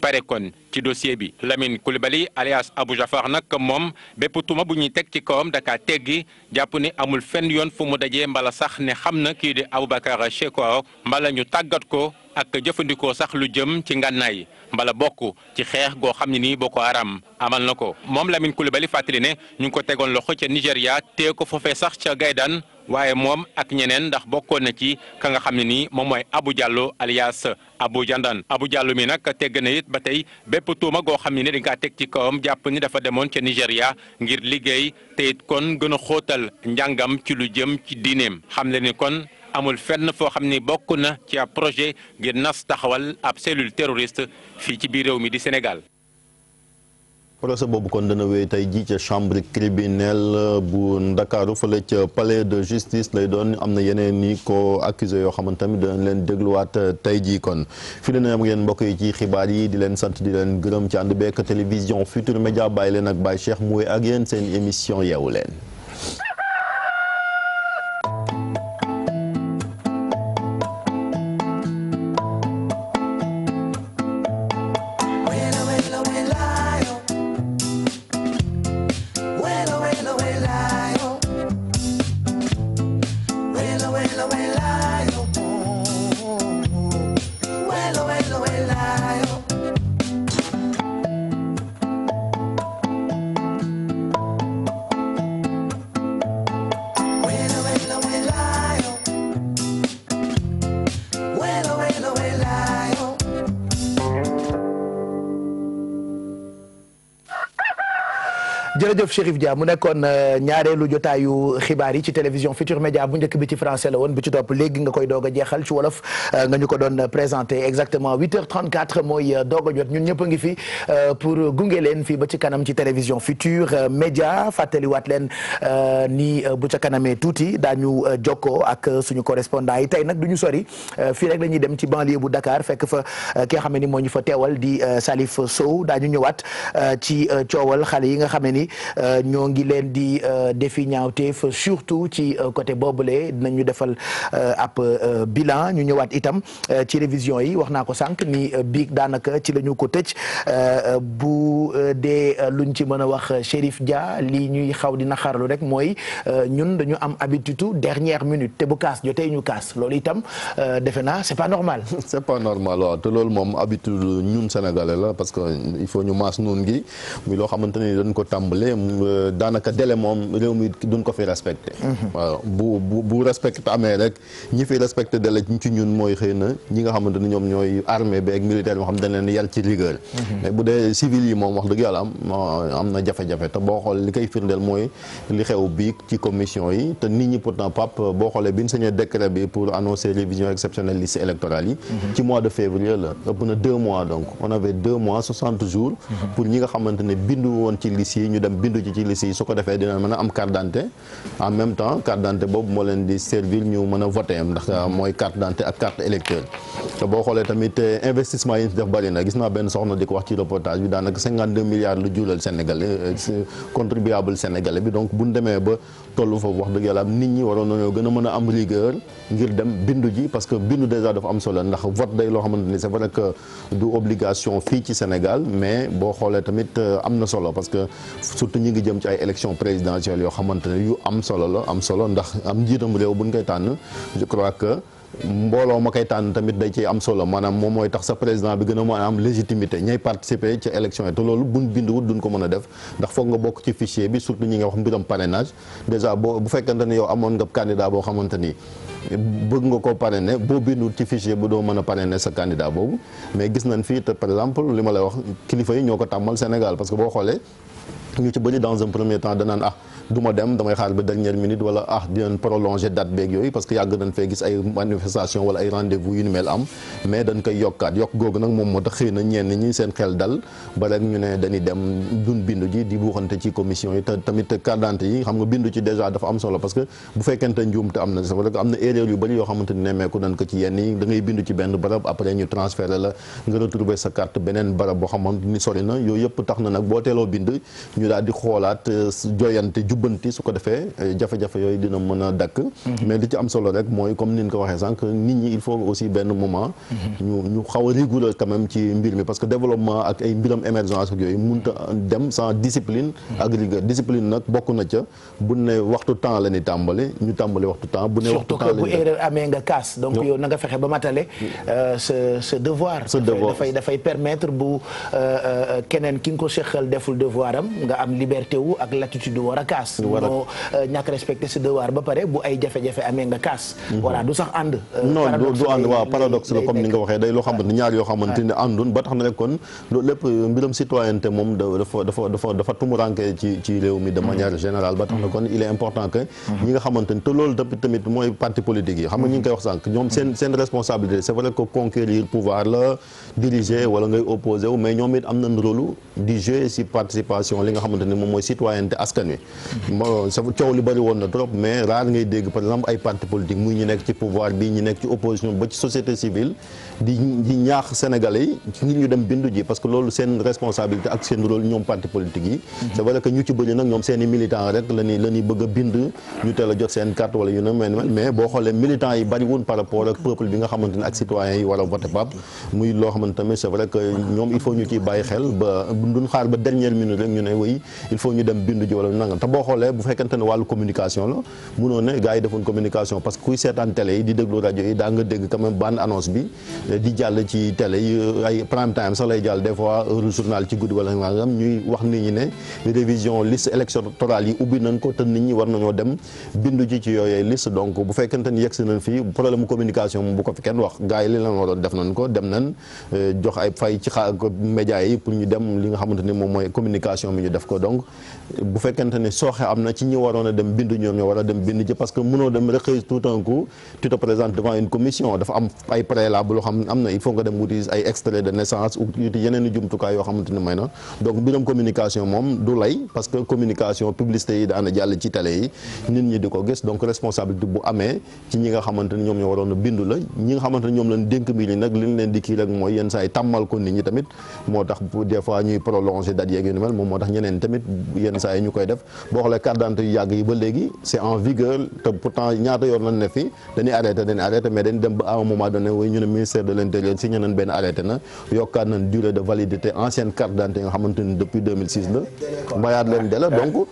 pare kon ci dossier bi. Lamine Coulibaly alias Abou Jafar nag moom bépp tuuma bu ñuy teg ci kawam daka teggi jàpp ni amul fenn yoon fu mu dajee mbala sax ne xam na kii di Aboubacar Chekao mbala ñu tàggat ko ak jëfandikoo sax lu jëm ci ngànnaay mbala bokk ci xeex goo xam ne nii Boko Haram amal na ko. moom Lamine Coulibaly fàttali ne ñu ngi ko tegoon loxo ca Nigéria tee ko foofee sax ca Gaydane waaye moom ak ñeneen ndax bokkoon na ci ka nga xam ne nii moom mooy Abou Diallo alias Abou Jandan. Abou Diallo mi nag tegg na it ba tey bépp tuuma goo xam ne ni dañ kaa teg ci kawam jàpp ni dafa demoon ca Nigéria ngir liggéey te it kon gën a xóotal njàngam ci lu jëm ci diineem xam le ni kon amul fenn foo xam ni bokk na ci ab projet ngir nas taxawal ab cellule terroriste fii ci biir réew mi di Sénégal. procès boobu kon dana wéy tey jii ca chambre criminelle bu Ndakaaru fële ca palais de justice lay doon am na yeneen ni ko accusé yoo xamante tamit danañ leen dégluwaat tey jii kon fi leen am ngeen mbokk yi ci xibaar yi di leen sant di leen gërëm ci ànd beek télévision Futur Média bàyyi leen ak Baye Cheikh Moué ak yéen seen émission yeewu leen. jërëjëf Chérif Dia mu nekkoon ñaareelu jotaayu xibaar yi ci télévision Futur Média bu njëkk bi ci français la woon bu ci topp léegi nga koy doog a jeexal ci wolof nga ñu ko doon présenté exactement 8h34 mooy doog a jot ñun ñëpp a ngi fi pour gunge leen fii ba ci kanam ci télévision Futur Média fàttaliwaat leen ni bu ca kanamee tuuti daañu jokkoo ak suñu correspondant yi tey nag du ñu sori fii rek la ñuy dem ci banlieue bu Dakar fekk fa ki nga xam ne ni moo ñu fa teewal di Salif Sow daañu ñëwaat ci coowal xale yi nga xam ne ni ñoo ngi leen di defi ñaawteef surtout ci côté boobule dinañu defal ab bilan ñu ñëwaat itam ci révision yi wax naa ko sànq ni biig daanaka ci la ñu ko tëj bu dee luñ ci mën a wax Chérif Dia lii ñuy xaw di naxarlu rek mooy ñun dañu am habitude dernière minute te bu kaas jotee ñu kaas loolu itam defe naa c'est pas normal. c'est pas normal waaw te loolu moom habitude ñun sénégalais la parce que il faut ñu maas noonu gi muy loo xamante ni dañ ko tàmbalee daanaka délai moom réew mi duñ ko fi respecté. waaw bu respecté amee rek ñi fi respecté délai ci ñun mooy xëy na ñi nga xamante ni ñoom ñooy armée bi ak militaire moo xam dañ leen yar ci rigueur. mais bu dee civil yi moom wax dëgg yàlla am na jafe-jafe te boo xool li koy firndeel mooy li xew bii ci commission yi te nit ñi pourtant Pape boo xoolee bi ñu signé décret bi pour annoncer révision exceptionnelle liste électorale yi. ci mois de février la ëpp na 2 mois donc on avait 2 mois 60 jours. pour ñi nga xamante ne bindu woon ci liste yi ñu dem bindu ci liste yi su ko defee dina mën a am carte d'identité en même temps carte d'identité boobu moo leen di servir ñu mën a voter ndax mooy carte d'identité ak carte électeur te boo xoolee tamit investissement yi ñu def bari na gis naa benn soxna di ko wax ci reportage bi daanaka 52 milliards lu jural sénégalais contribuable sénégalais bi donc bu ñu demee ba tollu foofu wax dëgg yàlla nit ñi waroon nañoo gën a mën a am rigueur ngir dem bindu ji parce que bindu déjà dafa am solo ndax vote day loo xamante ni c'est vrai que du obligation fii ci Sénégal mais boo xoolee tamit am na solo parce que surtout ñi ngi jëm ci ay élections présidentielles yoo xamante ne yu am solo la am solo ndax am njiitam réew buñ koy tànn je crois que mbooloo ma koy tànn tamit day ci am solo maanaam moom mooy tax sa président bi gën a mën a am légitimité ñay participer ci élection yi te loolu buñ binduwut duñ ko mën a def ndax foog nga bokk ci fichier bi surtout ñi nga wax mbiram parrainage déjà bu fekkante ne yow amoon nga candidat boo xamante ni bëgg nga ko parrainer boo binduwut ci fichier bu doo mën a parrainer sa candidat boobu mais gis nañ fii te par exemple li ma lay wax kilifa yi ñoo ko tàmmal Sénégal parce que boo xoolee ñu ci bëri dans un premier temps danaan du ma dem damay xaar ba dernière minute wala dinañ prolonger date beeg yooyu parce que yàgg nañ fee gis ay manifestation wala ay rendez-vous yu ni mel am mais dañ koy yokkaat yokk googu nag moom moo tax xëy na ñenn ñi seen xel dal ba rek ñu ne dañuy dem duñ bindu ji di buuxante ci commission yi te tamit carte d'identité yi xam nga bindu ci déjà dafa am solo parce que bu fekkente njuumte am na c'est vrai que am na erreur yu bëri yoo xamante ni nemmeeku nañ ko ci yenn yi da ngay bindu ci benn barab après ñu transférer la nga retrouver sa carte beneen barab boo xamante ni sori na yooyu yëpp tax na nag boo teeloo bind ñu daal di xoolaat joyante jubbanti su ko defee jafe-jafe yooyu dina mën a dakk mais li ci am solo rek mooy comme ni ñu ko waxee sànq nit ñi il faut aussi benn moment ñu xaw a rigoureux quand même ci mbir mi parce que développement ak ay mbiram émergence ak yooyu mënta dem sans discipline ak rigueur discipline nag bokk na ca bu ne waxtu temps la ni tàmbali ñu tàmbali waxtu temps bu ne waxtu temps surtout que bu erreur amee nga kaas donc yow na nga fexe ba matale ce devoir dafay permettre bu keneen ki nga ko seqal deful devoir am nga am liberté wu ak l'attitude war a kaas moo ñàkk respecté ce devoir ba pare bu ay jafe-jafe amee nga kaas voilà du sax ànd non du ànd waaw paradoxe la comme ni nga waxee day loo xamante ñaar yoo xamante ne àndun ba tax na rek kon loolu lépp mbiram citoyenneté moom dafa tumuranke ci réew mi de manière générale ba tax na kon il est important que ñi nga xamante ni te loolu tamit mooy parti politique yi xam nga ñi ngi koy wax sànq ñoom seen responsabilité c'est vrai que conquérir pouvoir la diriger wala ngay opposé wu mais ñoom it am nañ rôle di jouer ci participation li nga xamante ni moom mooy citoyenneté askan wi coow li bëri woon na trop mais rare ngay dégg par exemple ay parti politique muy ñu nekk ci pouvoir bi ñu nekk ci opposition ba ci société civile di ñaax sénégalais yi ngir ñu dem bindu ji parce que loolu seen responsabilité ak seen rôle ñoom parti politique yi c'est vrai que ñu ci bëri nag ñoom seen i militants rek la ñuy bëgg a bind ñu teel a jot seen carte wala yu ne mel mais boo xoolee militants yi bëri woon par rapport ak peuple bi nga xamante ne ak citoyens yi war a voter pap muy loo xamante tamit c'est vrai que ñoom il faut ñu ciy bàyyi xel ba duñ xaar ba dernière minute rek ñu ne oui il faut ñu dem bindu ji wala nangam te boo xoolee bu fekkente ne wàllu communication la mënoo ne gars yi defoon communication parce que kuy seetaan télé yi di déglu rajo yi daa nga dégg quand même bande annonce bi di jàll ci télé yi ay prime time sax lay jàll des fois heure journal ci guddi wala nangam ñuy wax nit ñi ne révision liste électorale yi ubbi nañ ko te nit ñi war nañoo dem bindu ji ci yooyee liste donc bu fekkente ni yegg si nañ fii problème communication bu ko fi kenn wax gars yi li leen waroon def nañ ko dem nañ jox ay fay ci média yi pour ñu dem li nga xamante ni moom mooy communication bi ñu def ko donc bu fekkente ni sooxe am na ci ñi waroon a dem bindu ñoom ñoo war a dem bindu ji parce que mënoo dem rek tout un coup tu te présentes devant une commission dafa am ay préalable loo xam am na il faut nga dem wuti ay extrait de naissance ou wuti yeneen i jumtukaay yoo xamante ni may na donc mbiram communication moom du lay parce que communication publicité yi daana jàll ci télé yi nit ñi di ko gis donc responsabilité bu amee ci ñi nga xamante ni ñoom ñoo waroon a bindu la ñi nga xamante ni ñoom lañ dénk mbir yi nag li ñu leen di kii rek mooy yenn saa yi tàmmal ko nit ñi tamit moo tax des fois ñuy prolonger date yeeg yu ni mel moom moo tax ñeneen tamit yenn saa yi ñu koy def boo xoolee carte d'identité yu yàgg yi ba léegi c'est en vigueur te pourtant ñaata yoon lañ ne fi dañuy arrêté mais dañu dem ba à un moment donné way ñu ne ministère de l'intérieur signé nañ benn arrêté na yokkaat nañ durée de validité ancienne carte d'identité nga xamante ni depuis 2006 la mbayaat leen dela donc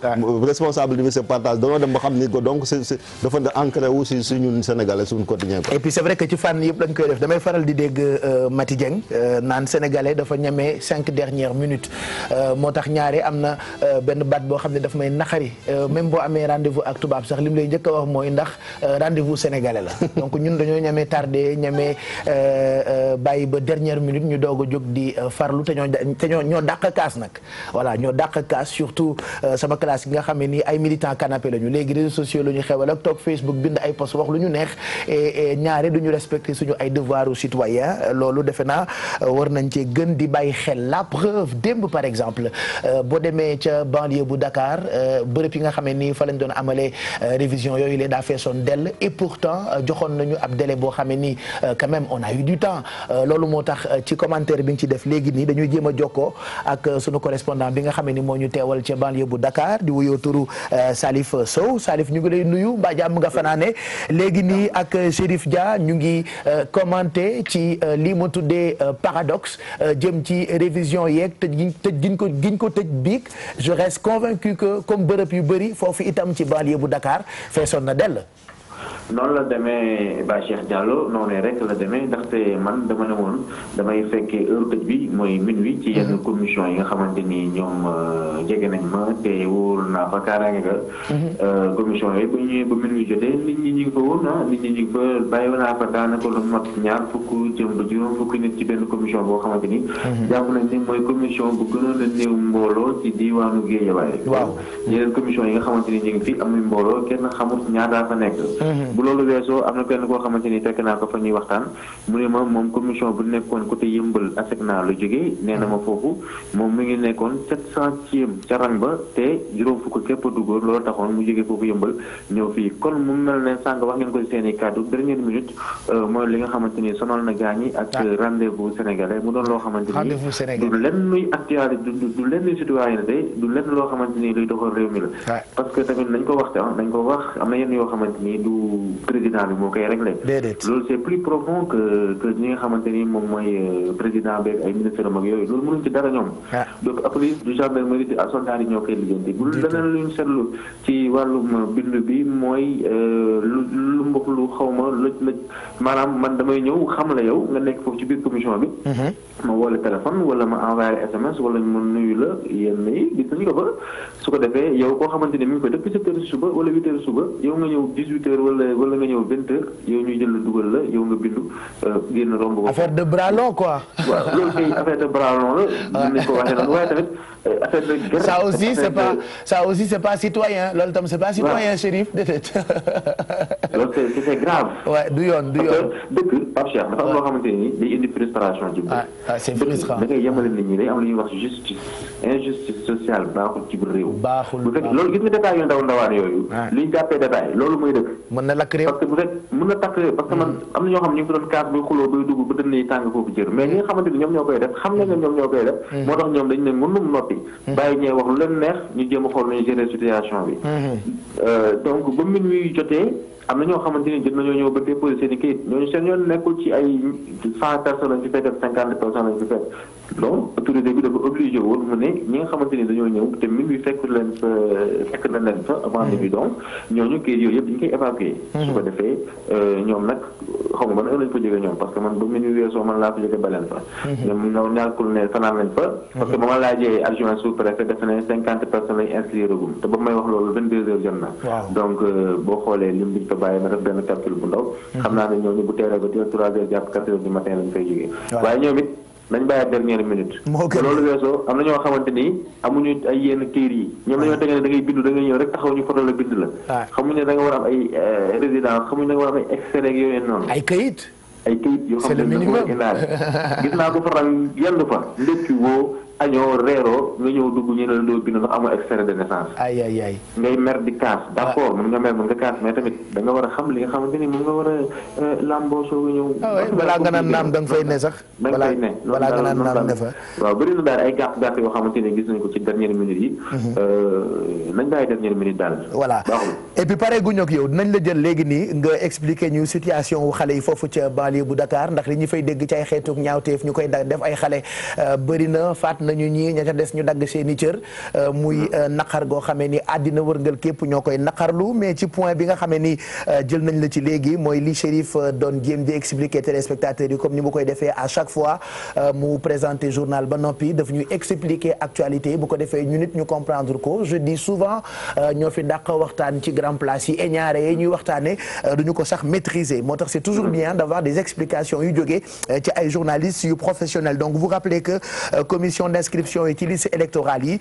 responsabilité bi c'est partage dañoo dem ba xam ni ko donc c'est dafa ancré wu si suñu sénégalais suñu quotidien ko et puis c'est vrai que ci fànn yëpp lañ koy def damay faral di dégg Mati Dieng naan sénégalais dafa ñemee 5 dernières minutes moo tax ñaare am na benn baat boo xam ne daf may naqari même boo amee rendez-vous ak tubaab sax li mu lay njëkk a wax mooy ndax rendez-vous sénégalais la donc ñun dañoo ñemee tardé ñemee bàyyi ba dernière minute ñu doog a jóg di farlu te ñoo dàq kaas nag voilà ñoo dàq kaas surtout sama classe yi nga xam ne nii ay militants canapé lañu léegi réseaux sociaux la ñu xewal ak toog Facebook bind ay post wax lu ñu neex et ñaare duñu respecter suñu ay devoirs citoyens loolu defe naa war nañ cee gën di bàyyi xel la preuve démb par exemple boo demee ca banlieue bu Dakar bërëb yi nga xam ne nii fa lañ doon amalee révision yooyu lee daa feesoon dell et pourtant joxoon nañu ab délai boo xam ne nii quand même on a eu du temps loolu moo tax ci commentaire bi nga ci def léegi nii dañuy jéem a jokkoo ak sunu correspondant bi nga xam ne ni moo ñu teewal ca banlieue bu Dakar di wuyoo turu Salif Sow Salif ñu ngi lay nuyu mbaa jàmm nga fanaane léegi nii ak Chérif Dia ñu ngi commenté ci lii ma tuddee paradoxe jëm ci révision yeeg tëj giñ ko tëj biig je reste convaincu que comme bërëb yu bëri foofu itam ci banlieue bu Dakar feesoon na dell. noonu la demee ba Cheikh Diallo noonu rek la demee ndaxte man dama ne woon damay fekkee heure tëj bi mooy minuit ci yenn commission yi nga xamante ni ñoom jege nañ ma te wóor naa fa kaaraange ga commission yi ba ñëwee ba minuit jotee nit ñi ñu ngi fa woon nit ñi ñu ngi fa bàyyi naa fa daanaka lu mat ñaar fukk jëm ba juróom fukki nit ci benn commission boo xamante ni jàpp nañ ni mooy commission bu gënoon a néew mbooloo ci diwaanu Guédiawaye. waaw yeneen commission yi nga xamante ni ñu ngi fi amuñ mbooloo kenn xamul ñaata fa nekk. bu loolu weesoo am na kenn koo xamante ni fekk naa ko fa ñuy waxtaan mu ne ma moom commission bu nekkoon côté Yëmbal ASECNA la jógee nee na ma foofu moom mi ngi nekkoon 700e ca rang ba te juróom fukk képp a duggoon loolu taxoon mu jógee foofu Yëmbal ñëw fii kon mu mel ne sànq wax ngeen ko seen i kàddu dernière minute mooy li nga xamante ni sonal na gaañi ak rendez-vous sénégalais mu doon loo xamante ni du lenn luy actualité du lenn citoyenneté du lenn loo xamante ni luy doxal réew mi la parce que tamit nañ ko wax nañ ko wax am na yenn yoo xamante ni du président bi moo koy réglé loolu c'est plus profond que ñi nga xamante ni moom mooy président beeg ay ministre am ak yooyu loolu mënuñ ci dara ñoom donc police du gendarmerie di soldat yi ñoo koy liggéeyante bu leneen luñ seetlu ci wàllum bind bi mooy lu mbokk lu xawma lëj maanaam man damay ñëw xam la yow nga nekk foofu ci biir commission bi ma woo la téléphone wala ma envoyé SMS wala ma nuyu la yenn yi gis nañu ko ba su ko defee yow koo xamante ne mi ngi ko depuis 7 heures suba wala 8 heures suba yow nga ñëw 18 heures wala nga ñëw 20 heures yow ñuy jël la dugal la yow nga bindu génn romb ko. affaire de bras long quoi. waaw loolu kay affaire de bras long la. mën nañu ko waxee noonu waaye tamit affaire de guerre. ça aussi c'est pas citoyen loolu tam c'est pas citoyen Chérif déedéet. loolu c'est grave. waaw du yoon dëkk Pape Cheikh dafa am loo xamante ni day indi frustration ci biir. c'est frustrant da ngay yemale nit ñi day am lu ñuy wax justice injustice sociale baaxul ci biir réew. baaxul bu fekk loolu gis nga détails yu ndaw ndawaan yooyu. li ñu jàppee détail loolu mooy dëkk. mën na lakk réew parce que bu fekk mën na takk réew parce que man am na ñoo xam ne ñu ngi ko doon kaas bay xuloo bay dugg ba dënn yi tàng foofu jër mais ñi nga xamante ni ñoom ñoo koy def xam nañ ne ñoom ñoo koy def. moo tax ñoom dañ ne mënum noppi. bàyyi ñee wax lu leen neex ñu jéem a xool nañu gérer situation bi. donc ba minuit jotee am na ñoo xamante ni jot nañoo ñëw ba déposé seen i kayit ñooñu seen yoon nekkul ci ay 100 personnes lañ fi fekk ak 50 personnes lañ fi fekk donc autorité bi dafa obligé woon mu ne ñi nga xamante ni dañoo ñëw te min bi fekk na leen fa avant bi donc ñooñu kayit yooyu yëpp dañu koy évacuer su ko defee ñoom nag xaw ma ban heure lañ fa jógee ñoom parce que man ba minuit weesoo man laa fa jógee ba leen fa ñoom ñoo ñàkkul ne fanaan lañ fa parce que ba ma laajee adjoint sous-préfet def ne 50 personnes lañ inscrire agum te ba may wax loolu 22 heures jot na donc boo xoolee lim biñ fa bàyyi ma def benn calcul bu ndaw xam naa ne ñooñu bu teeree ba 3 heures jàpp 4 heures du matin lañ fay jógee waaye ñoom it nañ bàyyi dernière minute loolu weesoo am na ñoo xamante ni amuñu ay yenn kayit yi ñoom dañoo tege ne da ngay bindu da ngay ñëw rek taxaw ñu photo la bind la xamuñu ne da nga war a am ay résidence xamuñu da nga war a am ay extrait yooyu noonu ay kayit yoo xam ne dafa war a indaale gis naa ko fa rang yenn fa ndekki woo añoo reeroo nga ñëw dugg ñu ne la doo bind ndax amul extrait de naissance ay ngay mer di kaas d'accord mën nga mer mën nga kaas mais tamit da nga war a xam li nga xamante ni moom nga war a lamboo soo nga ñëw balaa nga naan naam da nga fay ne sax balaa nga naan naam ne fa waaw bëri na daal ay gàtt yoo xamante ni gis nañ ko ci dernière minute yi nañ bàyyi dernière minute daal voilà et puis pare gu ñoog yow dinañ la jël léegi nii nga expliquer ñu situation wu xale yi foofu ca banlieue bu Dakar ndax li ñu fay dégg ci ay xeetuk ñaawteef ñu koy def ay xale bëri na faat nañu ñii ña ca des ñu dagg seeni cër muy naqar goo xamee ni àddina wërngal képp ñoo koy naqarlu mais ci point bi nga xamee ni jël nañ la ci léegi mooy li Chérif doon jéem di expliquer téléspectateurs yi comme ni mu koy defee à chaque fois mu présenter journal ba noppi daf ñuy expliquer actualité bu ko defee ñu nit ñu comprendre ko je dis souvent ñoo fi dàq waxtaan ci grand place yi et ñaare yi ñuy waxtaane duñu ko sax maîtriser moo tax c'est toujours bien d'avoir des explications yu jógee ci ay journalistes yu professionnels donc vous rappelez que commission d'inscription yi ci liste électorale yi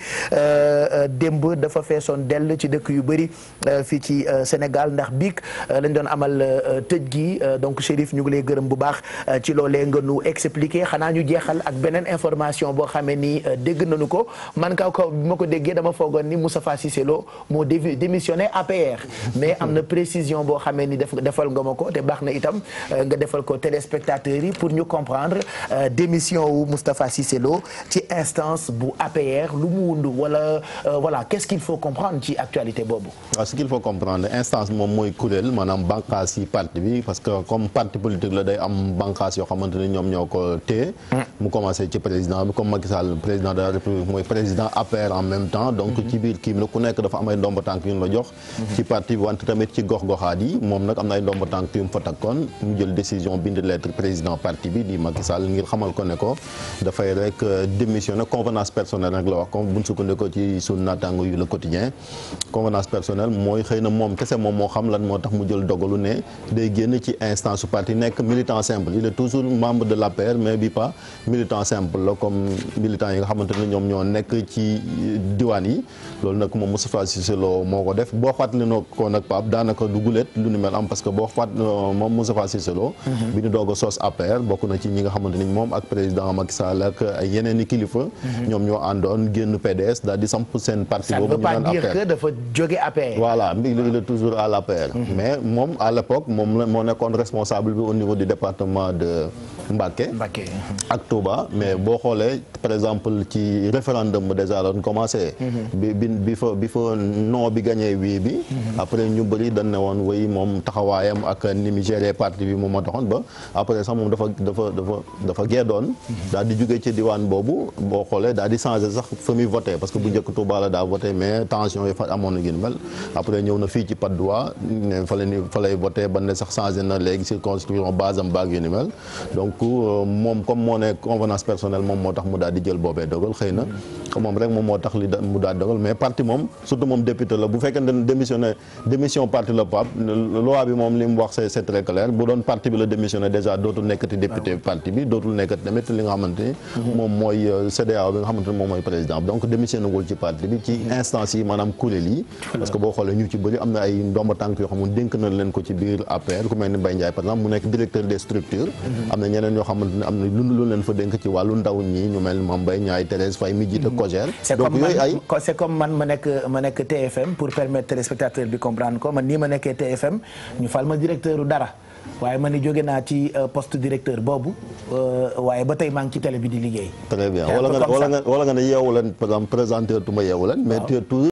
démb dafa feesoon dell ci dëkk yu bëri fii ci Sénégal ndax biig lañ doon amal tëj gi donc Chérif ñu ngi lay gërëm bu baax ci loolee nga nu expliquer xanaa ñu jeexal ak beneen information boo xamee ni dégg nañu ko man kaw kaw bi ma ko déggee dama foogoon ni Moustapha Cissé Lo moo démissionné APR mais am na précision boo xamee ni defal nga ma ko te baax na itam nga defal ko téléspectateurs yi pour ñu comprendre démission wu Moustapha Cissé Lo ci instance bu APR lu mu wundu wala voilà qu'est-ce qu'il faut comprendre ci actualité boobu. waaw ce qu'il faut comprendre instance moom mooy kuréel maanaam bànqaas yi parti bi parce que comme parti politique la day am bànqaas yoo xamante ne ñoom ñoo ko téye. mu commencé ci président bi comme Macky Sall président de la République mooy président APR en même temps donc ci biir kii bi nag ku nekk dafa am ay ndomba tànk yu ñu la jox. ci parti bi wante tamit ci gox-goxaat yi moom nag am na ay ndomba tànk yu mu fa takkoon mu jël décision bind lettre président parti bi di Macky Sall ngir xamal ko ne ko dafay rek démissionner convenance personnelle rek la wax comme bu ñu sukkandikoo ci sunu naataango yu le quotidien convenance personnelle mooy xëy na moom kese moom moo xam lan moo tax mu jël dogalu ne day génn ci instance su parti nekk militant simple il est toujours membre de l'APR mais bi pas militant simple la comme militant yi nga xamante ne ñoom ñoo nekk ci diwaan yi loolu nag moom Moustapha Cissé Lo moo ko def boo fàttali na ko nag Pape daanaka du gulet lu ni mel am parce que boo fàtt moom Moustapha Cissé Lo bi ñu doog a sos APR bokk na ci ñi nga xamante ni moom ak président Macky Sall ak ay yeneen i kilifa ñoom ñoo àndoon génn PDS daal di samp seen parti boobu ñu naan APR. ça ne veut pas dire que dafa jóge APR. voilà il est toujours à l'APR. mais moom à l'époque moom moo nekkoon responsable bi au niveau du département de Mbacké ak Touba mais boo xoolee par exemple ci référendum déjà doon commencé bi fa non bi gagné wii bi après ñu bëri dañ ne woon way moom taxawaayam ak ni mu géré parti bi moom moo taxoon ba après sax moom dafa geddoon daal di jóge ci diwaan boobu boo xoolee daal di changé sax fa muy voté parce que bu njëkk Touba la daa voté mais tension yi fa amoon na gën mel après ñëw na fii ci Patte d'Oie ne fa lay voté ba ne sax changé na léegi circonscription base am baag yu ni mel donc moom comme moo ne convenance personnelle moom moo tax mu daal di jël boobee dogal xëy na moom rek moom moo tax li mu daal dogal mais parti moom surtout moom député la bu fekkee ne démission parti la Pape loi bi moom li mu wax c'est très clair bu doon parti bi la démissionné déjà dootul nekkati député parti bi dootul nekkati tamit li nga xamante ni moom mooy CEDEAO bi nga xamante ni moom mooy président donc démissionné wul ci parti bi ci instance yi maanaam kuréel yi parce que boo xoolee ñu ci bëri am na ay ndomba tànk yoo xam ne dénk na leen ko ci biir APR ku mel ni Mbaye Ndiaye par exemple mu nekk directeur des structures am na ñeneen ñoo xamante ne am na lu leen fa dénk ci wàllu ndaw ñi ñu mel moom Mbaye Ndiaye Thérèse Faye mi jiite COJER donc yooyu ay c'est comme man ma nekk TFM pour permettre téléspectateur bi comprendre ko man nii ma nekkee TFM ñu fal ma directeur dara waaye man ni jóge naa ci poste directeur boobu waaye ba tey maa ngi ci télé bi di liggéey. très bien wala nga ne yeewu leen par exemple présentateur tu ma yeewu leen mais toujours